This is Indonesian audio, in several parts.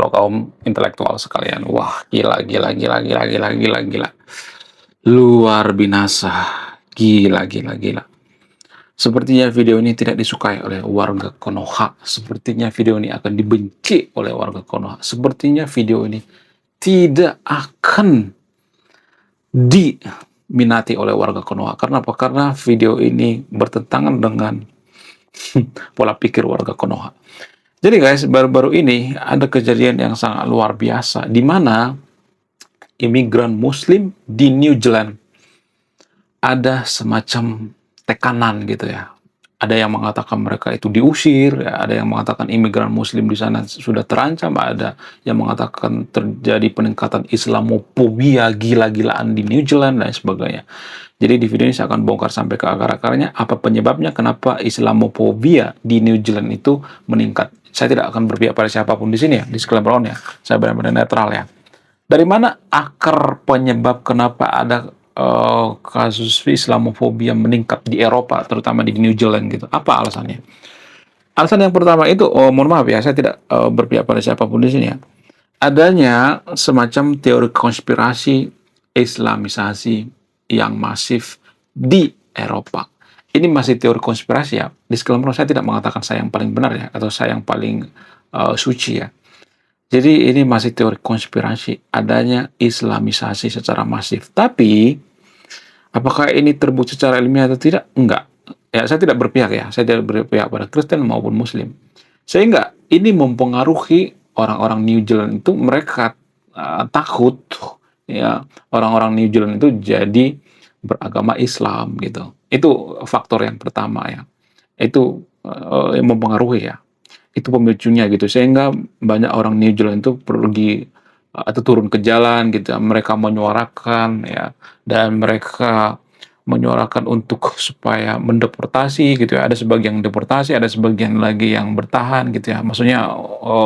kalau kaum intelektual sekalian. Wah, gila gila gila gila gila gila gila. Luar binasa. Gila gila gila. Sepertinya video ini tidak disukai oleh warga Konoha. Sepertinya video ini akan dibenci oleh warga Konoha. Sepertinya video ini tidak akan diminati oleh warga Konoha. Karena apa? Karena video ini bertentangan dengan pola pikir warga Konoha. Jadi guys, baru-baru ini ada kejadian yang sangat luar biasa, di mana imigran Muslim di New Zealand ada semacam tekanan gitu ya. Ada yang mengatakan mereka itu diusir, ya. Ada yang mengatakan imigran Muslim di sana sudah terancam, ada yang mengatakan terjadi peningkatan Islamofobia gila-gilaan di New Zealand dan sebagainya. Jadi di video ini saya akan bongkar sampai ke akar-akarnya, apa penyebabnya, kenapa Islamofobia di New Zealand itu meningkat. Saya tidak akan berpihak pada siapapun di sini ya, disclaimer on ya. Saya benar-benar netral ya. Dari mana akar penyebab kenapa ada kasus Islamofobia meningkat di Eropa, terutama di New Zealand gitu? Apa alasannya? Alasan yang pertama itu, mohon maaf ya, saya tidak berpihak pada siapapun di sini ya. Adanya semacam teori konspirasi Islamisasi yang masif di Eropa. Ini masih teori konspirasi ya. Disclaimer, saya tidak mengatakan saya yang paling benar ya, atau saya yang paling suci ya. Jadi ini masih teori konspirasi adanya Islamisasi secara masif. Tapi apakah ini terbukti secara ilmiah atau tidak? Enggak. Ya, saya tidak berpihak ya. Saya tidak berpihak pada Kristen maupun Muslim. Sehingga ini mempengaruhi orang-orang New Zealand itu, mereka takut ya orang-orang New Zealand itu jadi beragama Islam gitu. Itu faktor yang pertama ya. Itu yang mempengaruhi ya. Itu pemicunya gitu, sehingga banyak orang New Zealand itu pergi atau turun ke jalan gitu, mereka menyuarakan ya, dan mereka menyuarakan untuk supaya mendeportasi gitu ya. Ada sebagian deportasi, ada sebagian lagi yang bertahan gitu ya, maksudnya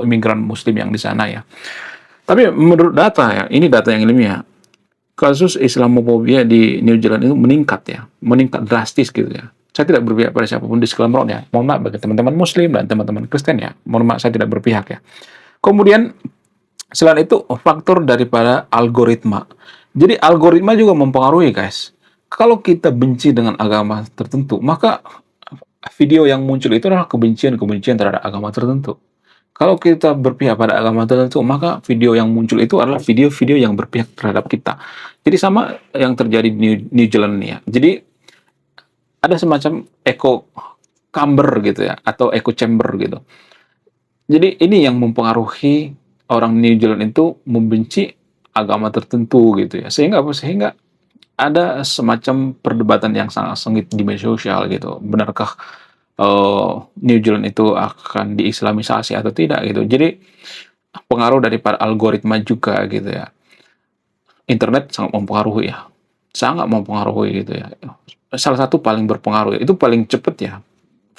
imigran Muslim yang di sana ya. Tapi menurut data ya, ini data yang ilmiah, kasus Islamofobia di New Zealand itu meningkat ya, meningkat drastis gitu ya. Saya tidak berpihak pada siapapun, disclaimer ya. Mohon maaf bagi teman-teman Muslim dan teman-teman Kristen ya. Mohon maaf, saya tidak berpihak ya. Kemudian selain itu faktor daripada algoritma. Jadi algoritma juga mempengaruhi guys. Kalau kita benci dengan agama tertentu, maka video yang muncul itu adalah kebencian-kebencian terhadap agama tertentu. Kalau kita berpihak pada agama tertentu, maka video yang muncul itu adalah video-video yang berpihak terhadap kita. Jadi sama yang terjadi di New Zealand ini ya. Jadi ada semacam echo chamber gitu ya, atau echo chamber gitu. Jadi ini yang mempengaruhi orang New Zealand itu membenci agama tertentu gitu ya. Sehingga apa? Sehingga ada semacam perdebatan yang sangat sengit di media sosial gitu. Benarkah New Zealand itu akan diislamisasi atau tidak gitu. Jadi pengaruh daripada algoritma juga gitu ya. Internet sangat mempengaruhi ya. Sangat mempengaruhi gitu ya. Salah satu paling berpengaruh, itu paling cepet ya,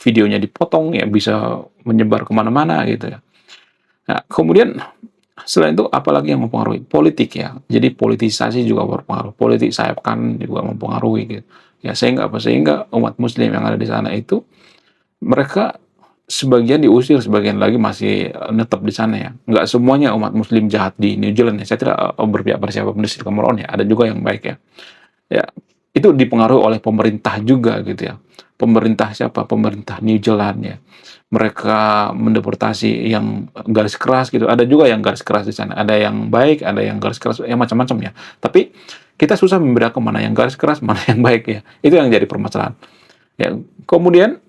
videonya dipotong ya, bisa menyebar kemana-mana gitu ya. Nah, kemudian selain itu apalagi yang mempengaruhi? Politik ya. Jadi politisasi juga berpengaruh. Politik sayap kanan juga mempengaruhi gitu. Ya, sehingga apa? Sehingga umat Muslim yang ada di sana itu, mereka sebagian diusir, sebagian lagi masih netap di sana ya. Nggak semuanya umat Muslim jahat di New Zealand ya. Saya tidak berpihak pada siapapun di Cameron ya. Ada juga yang baik ya. Ya, itu dipengaruhi oleh pemerintah juga gitu ya. Pemerintah siapa? Pemerintah New Zealand ya. Mereka mendeportasi yang garis keras gitu. Ada juga yang garis keras di sana. Ada yang baik, ada yang garis keras, yang macam-macam ya. Tapi kita susah membedakan mana yang garis keras, mana yang baik ya. Itu yang jadi permasalahan. Ya, kemudian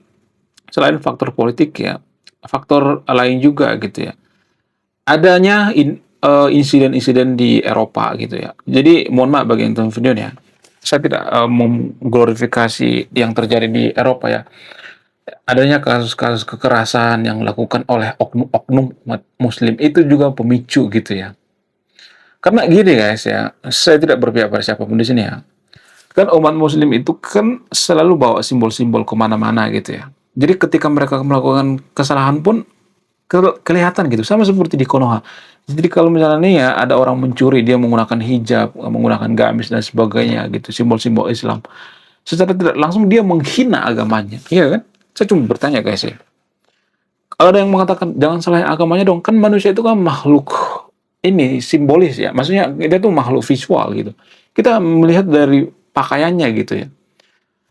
selain faktor politik ya, faktor lain juga gitu ya. Adanya insiden-insiden di Eropa gitu ya. Jadi mohon maaf bagi yang tonton video ya. Saya tidak mengglorifikasi yang terjadi di Eropa ya. Adanya kasus-kasus kekerasan yang dilakukan oleh oknum-oknum umat Muslim itu juga pemicu gitu ya. Karena gini guys ya, saya tidak berpihak pada siapapun di sini ya. Kan umat Muslim itu kan selalu bawa simbol-simbol kemana-mana gitu ya. Jadi ketika mereka melakukan kesalahan pun kelihatan gitu, sama seperti di Konoha. Jadi kalau misalnya nih ya ada orang mencuri, dia menggunakan hijab, menggunakan gamis dan sebagainya gitu, simbol-simbol Islam. Secara tidak langsung dia menghina agamanya, iya kan? Saya cuma bertanya guys ya. Kalau ada yang mengatakan jangan salahin agamanya dong, kan manusia itu kan makhluk ini simbolis ya, maksudnya dia tuh makhluk visual gitu. Kita melihat dari pakaiannya gitu ya.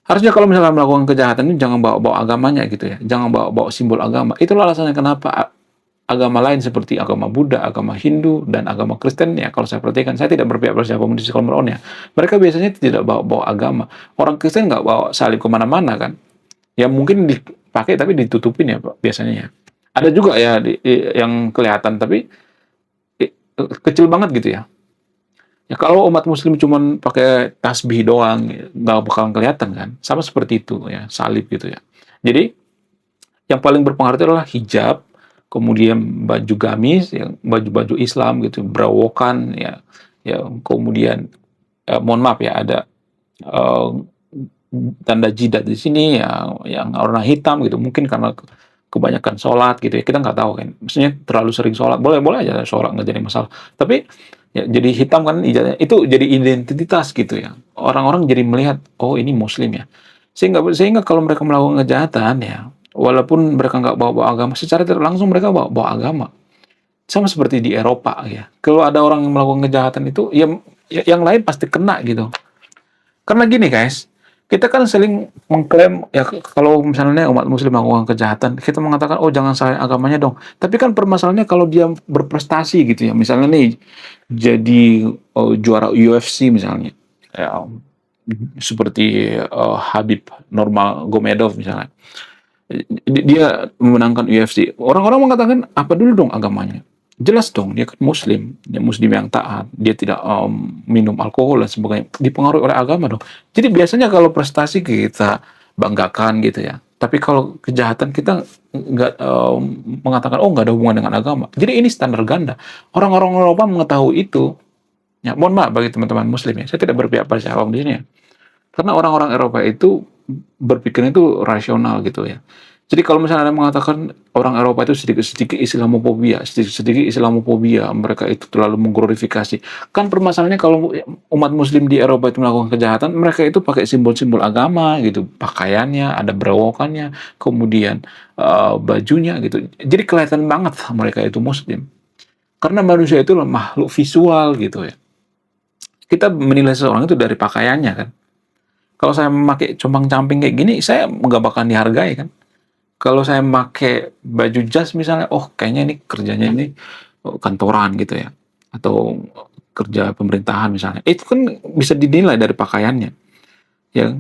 Harusnya kalau misalnya melakukan kejahatan ini jangan bawa-bawa agamanya gitu ya, jangan bawa-bawa simbol agama. Itulah alasannya kenapa agama lain seperti agama Buddha, agama Hindu, dan agama Kristen ya, kalau saya perhatikan, saya tidak berpihak pada siapapun di sekolah Meron ya. Mereka biasanya tidak bawa-bawa agama. Orang Kristen nggak bawa salib kemana-mana kan. Ya mungkin dipakai tapi ditutupin ya Pak, biasanya ya. Ada juga ya yang kelihatan tapi kecil banget gitu ya. Ya kalau umat muslim cuman pakai tasbih doang, nggak bakalan kelihatan kan. Sama seperti itu ya, salib gitu ya. Jadi yang paling berpengaruh itu adalah hijab, kemudian baju gamis, yang baju-baju Islam gitu, brawokan ya, ya kemudian mohon maaf ya ada eh, tanda jidat di sini ya, yang warna hitam gitu, mungkin karena kebanyakan sholat gitu ya, kita nggak tahu kan, maksudnya terlalu sering sholat, boleh-boleh aja sholat nggak jadi masalah, tapi ya jadi hitam kan ijazahnya, itu jadi identitas gitu ya, orang-orang jadi melihat, oh ini muslim ya, sehingga kalau mereka melakukan kejahatan ya, walaupun mereka nggak bawa-bawa agama, secara tidak langsung mereka bawa agama, sama seperti di Eropa ya, kalau ada orang yang melakukan kejahatan itu, yang lain pasti kena gitu, karena gini guys, kita kan sering mengklaim ya kalau misalnya umat muslim melakukan kejahatan, kita mengatakan oh jangan salahin agamanya dong. Tapi kan permasalahannya kalau dia berprestasi gitu ya. Misalnya nih jadi juara UFC misalnya. Ya, seperti Habib Nurmagomedov misalnya. Dia memenangkan UFC. Orang-orang mengatakan apa dulu dong agamanya? Jelas dong, dia kan muslim, dia muslim yang taat, dia tidak minum alkohol dan sebagainya, dipengaruhi oleh agama dong. Jadi biasanya kalau prestasi kita banggakan gitu ya, tapi kalau kejahatan kita nggak mengatakan oh nggak ada hubungan dengan agama. Jadi ini standar ganda. Orang-orang Eropa mengetahui itu. Ya, mohon maaf bagi teman-teman muslim ya, saya tidak berpihak pada siapa di sini ya. Karena orang-orang Eropa itu berpikirnya itu rasional gitu ya. Jadi kalau misalnya Anda mengatakan orang Eropa itu sedikit-sedikit Islamofobia, sedikit-sedikit Islamofobia, mereka itu terlalu mengglorifikasi. Kan permasalahannya kalau umat muslim di Eropa itu melakukan kejahatan, mereka itu pakai simbol-simbol agama gitu, pakaiannya, ada berewokannya, kemudian bajunya gitu. Jadi kelihatan banget mereka itu muslim. Karena manusia itu makhluk visual gitu ya. Kita menilai seseorang itu dari pakaiannya kan. Kalau saya memakai compang-camping kayak gini, saya nggak bakal dihargai kan. Kalau saya memakai baju jas misalnya, oh kayaknya ini kerjanya ini kantoran gitu ya, atau kerja pemerintahan misalnya. Itu kan bisa dinilai dari pakaiannya. Ya,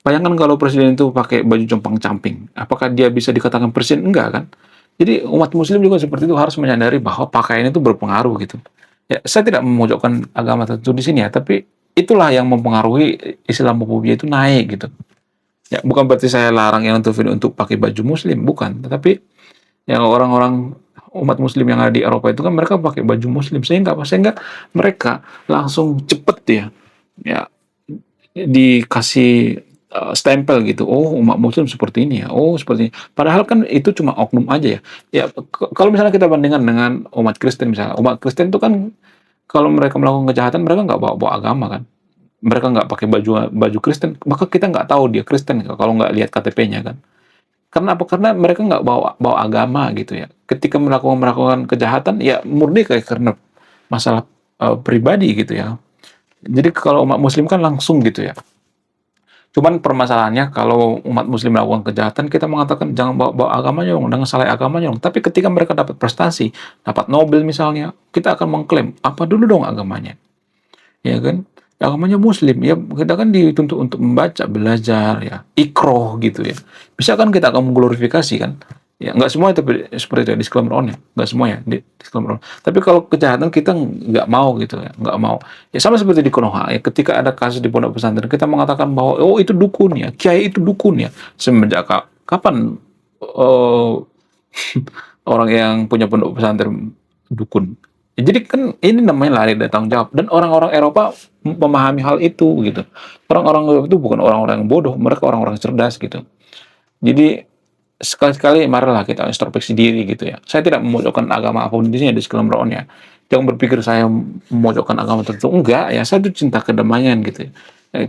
bayangkan kalau presiden itu pakai baju compang-camping, apakah dia bisa dikatakan presiden? Enggak kan. Jadi umat muslim juga seperti itu harus menyadari bahwa pakaian itu berpengaruh gitu. Ya, saya tidak memojokkan agama tertentu di sini ya, tapi itulah yang mempengaruhi Islamophobia itu naik gitu. Ya, bukan berarti saya larang yang untuk pakai baju muslim, bukan. Tetapi yang orang-orang umat muslim yang ada di Eropa itu kan mereka pakai baju muslim sehingga apa? Sehingga mereka langsung cepet ya dikasih stempel gitu. Oh, umat muslim seperti ini ya. Oh, seperti ini. Padahal kan itu cuma oknum aja ya. Ya, kalau misalnya kita bandingkan dengan umat Kristen misalnya. Umat Kristen itu kan kalau mereka melakukan kejahatan mereka nggak bawa-bawa agama kan. Mereka nggak pakai baju baju Kristen, maka kita nggak tahu dia Kristen kalau nggak lihat KTP-nya kan. Karena apa? Karena mereka nggak bawa bawa agama gitu ya. Ketika melakukan melakukan kejahatan, ya murni kayak karena masalah pribadi gitu ya. Jadi kalau umat Muslim kan langsung gitu ya. Cuman permasalahannya kalau umat Muslim melakukan kejahatan, kita mengatakan jangan bawa, bawa agamanya dong, jangan salah agamanya dong. Tapi ketika mereka dapat prestasi, dapat Nobel misalnya, kita akan mengklaim apa dulu dong agamanya, ya kan? Agamanya Muslim, ya kita kan dituntut untuk membaca, belajar, ya ikroh gitu ya. Bisa kan kita akan mengglorifikasi kan? Ya nggak semua tapi seperti itu ya, disclaimer on ya, nggak semua ya, disclaimer on. Tapi kalau kejahatan kita nggak mau gitu ya, nggak mau. Ya sama seperti di Konoha ya, ketika ada kasus di pondok pesantren, kita mengatakan bahwa oh itu dukun ya, kiai itu dukun ya. Semenjak kapan eh, orang yang punya pondok pesantren dukun? Ya, jadi kan ini namanya lari dari tanggung jawab dan orang-orang Eropa memahami hal itu gitu. Orang-orang Eropa itu bukan orang-orang yang bodoh, mereka orang-orang cerdas gitu. Jadi sekali-sekali marilah kita introspeksi diri gitu ya. Saya tidak memojokkan agama apapun di sini di disclaimer on ya. Jangan berpikir saya memojokkan agama tertentu. Enggak ya, saya tuh cinta kedamaian gitu ya.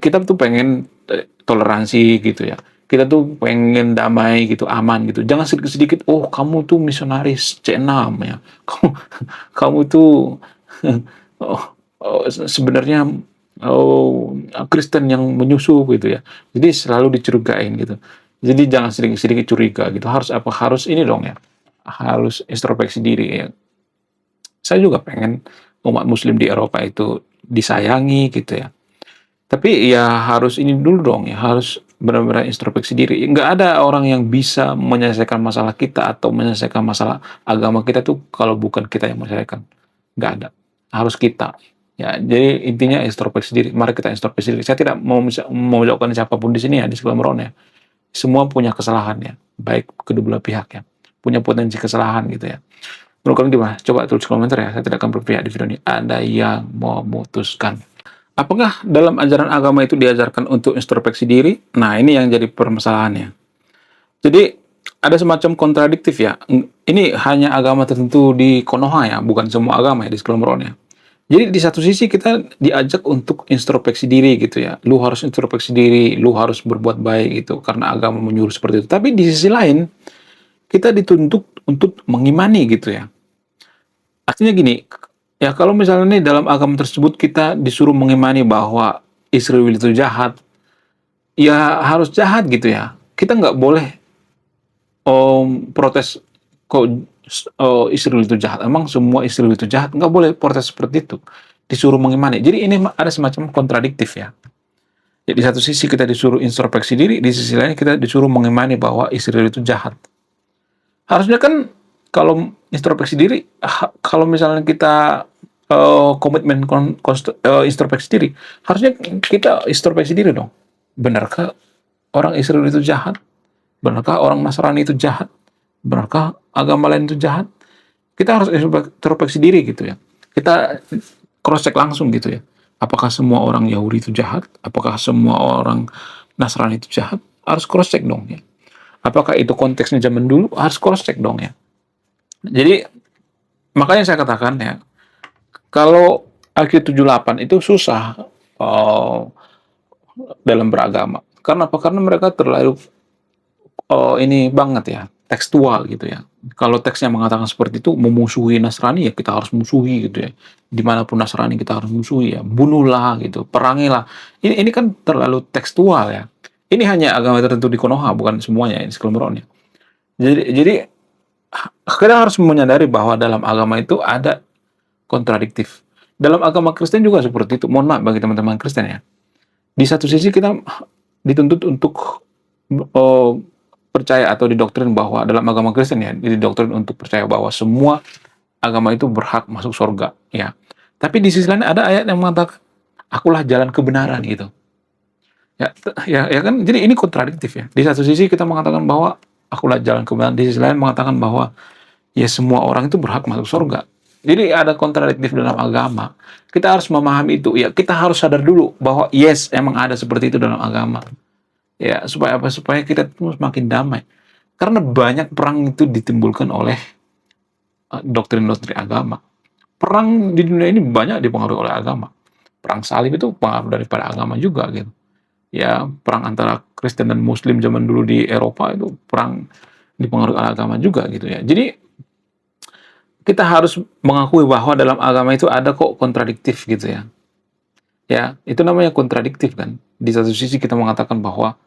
Kita tuh pengen toleransi gitu ya. kita tuh pengen damai gitu, aman gitu. Jangan sedikit-sedikit, oh kamu tuh misionaris C6 ya, kamu kamu tuh oh, sebenarnya Kristen yang menyusup gitu ya. Jadi selalu dicurigain gitu. Jadi jangan sedikit-sedikit curiga gitu. Harus apa? Harus ini dong ya. Harus introspeksi diri ya. Saya juga pengen umat Muslim di Eropa itu disayangi gitu ya. Tapi ya harus ini dulu dong ya, harus benar-benar introspeksi diri. Nggak ada orang yang bisa menyelesaikan masalah kita atau menyelesaikan masalah agama kita tuh kalau bukan kita yang menyelesaikan. Nggak ada. Harus kita. Ya, jadi intinya introspeksi diri. Mari kita introspeksi diri. Saya tidak mau menjauhkan siapapun di sini ya, di sekolah Meron ya. Semua punya kesalahan ya, baik kedua belah pihak ya. Punya potensi kesalahan gitu ya. Menurut kalian gimana? Coba tulis komentar ya. Saya tidak akan berpihak di video ini. Ada yang memutuskan. Apakah dalam ajaran agama itu diajarkan untuk introspeksi diri? Nah, ini yang jadi permasalahannya. Jadi, ada semacam kontradiktif ya. Ini hanya agama tertentu di Konoha ya, bukan semua agama ya di sekolah Meron ya. Jadi di satu sisi kita diajak untuk introspeksi diri gitu ya. Lu harus introspeksi diri, lu harus berbuat baik gitu karena agama menyuruh seperti itu. Tapi di sisi lain kita dituntut untuk mengimani gitu ya. Artinya gini, ya kalau misalnya nih dalam agama tersebut kita disuruh mengimani bahwa Israel itu jahat, ya harus jahat gitu ya. Kita nggak boleh protes kok Israel itu jahat. Emang semua Israel itu jahat? Nggak boleh protes seperti itu. Disuruh mengimani. Jadi ini ada semacam kontradiktif ya. Jadi di satu sisi kita disuruh introspeksi diri, di sisi lain kita disuruh mengimani bahwa Israel itu jahat. Harusnya kan kalau introspeksi diri, kalau misalnya kita komitmen introspeksi diri, harusnya kita introspeksi diri dong. Benarkah orang Israel itu jahat? Benarkah orang Nasrani itu jahat? Benarkah agama lain itu jahat? Kita harus introspeksi diri gitu ya. Kita cross check langsung gitu ya. Apakah semua orang Yahudi itu jahat? Apakah semua orang Nasrani itu jahat? Harus cross check dong ya. Apakah itu konteksnya zaman dulu? Harus cross check dong ya. Jadi makanya saya katakan ya, kalau IQ 78 itu susah dalam beragama. Karena apa? Karena mereka terlalu ini banget ya, tekstual gitu ya. Kalau teksnya mengatakan seperti itu, memusuhi Nasrani ya kita harus musuhi gitu ya. Dimanapun Nasrani kita harus musuhi ya. Bunuhlah gitu, perangilah. Ini kan terlalu tekstual ya. Ini hanya agama tertentu di Konoha, bukan semuanya ini sekelumron ya. Jadi kita harus menyadari bahwa dalam agama itu ada kontradiktif. Dalam agama Kristen juga seperti itu. Mohon maaf bagi teman-teman Kristen ya. Di satu sisi kita dituntut untuk percaya atau didoktrin bahwa dalam agama Kristen ya, didoktrin untuk percaya bahwa semua agama itu berhak masuk surga ya. Tapi di sisi lain ada ayat yang mengatakan akulah jalan kebenaran gitu. Ya kan, jadi ini kontradiktif ya. Di satu sisi kita mengatakan bahwa akulah jalan kebenaran, di sisi lain mengatakan bahwa ya semua orang itu berhak masuk surga. Jadi ada kontradiktif dalam agama. Kita harus memahami itu. Ya, kita harus sadar dulu bahwa yes, emang ada seperti itu dalam agama. Ya, supaya apa? Supaya kita semakin damai. Karena banyak perang itu ditimbulkan oleh doktrin-doktrin agama. Perang di dunia ini banyak dipengaruhi oleh agama. Perang salib itu pengaruh daripada agama juga gitu. Ya, perang antara Kristen dan Muslim zaman dulu di Eropa itu perang dipengaruhi oleh agama juga gitu ya. Jadi kita harus mengakui bahwa dalam agama itu ada kok kontradiktif gitu ya. Ya, itu namanya kontradiktif kan. Di satu sisi kita mengatakan bahwa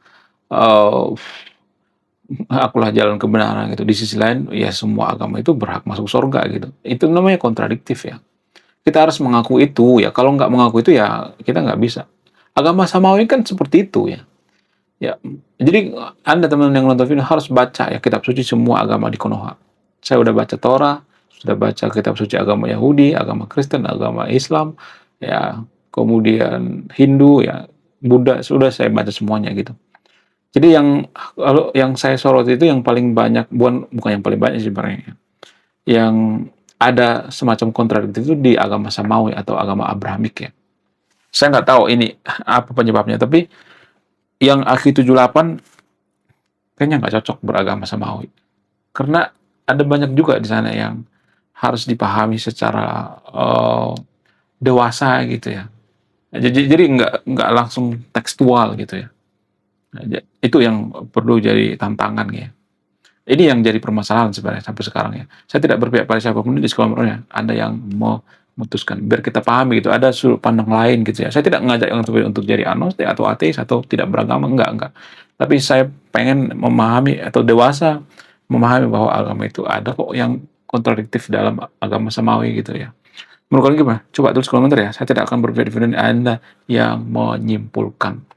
akulah jalan kebenaran gitu. Di sisi lain, ya semua agama itu berhak masuk surga gitu. Itu namanya kontradiktif ya. Kita harus mengaku itu ya. Kalau nggak mengaku itu ya kita nggak bisa. Agama samawi kan seperti itu ya. Ya, jadi Anda teman yang nonton video harus baca ya kitab suci semua agama di Konoha. Saya udah baca Torah, sudah baca kitab suci agama Yahudi, agama Kristen, agama Islam, ya, kemudian Hindu, ya, Buddha, sudah saya baca semuanya gitu. Jadi yang saya sorot itu yang paling banyak, bukan yang paling banyak sebenarnya, yang ada semacam kontradiktif itu di agama Samawi atau agama Abrahamik ya. Saya nggak tahu ini apa penyebabnya, tapi yang AQ 78 kayaknya nggak cocok beragama Samawi. Karena ada banyak juga di sana yang harus dipahami secara dewasa gitu ya. Jadi nggak langsung tekstual gitu ya. Nah, itu yang perlu jadi tantangan ya. Ini yang jadi permasalahan sebenarnya sampai sekarang ya. Saya tidak berpihak pada siapapun di sekolahnya. Ada yang memutuskan biar kita pahami gitu, ada sudut pandang lain gitu ya. Saya tidak mengajak yang untuk jadi agnostik atau ateis atau tidak beragama, enggak. Tapi saya pengen memahami atau dewasa memahami bahwa agama itu ada kok yang kontradiktif dalam agama samawi gitu ya. Menurut kalian gimana? Coba tulis komentar ya. Saya tidak akan berpihak di video ini, Anda yang menyimpulkan.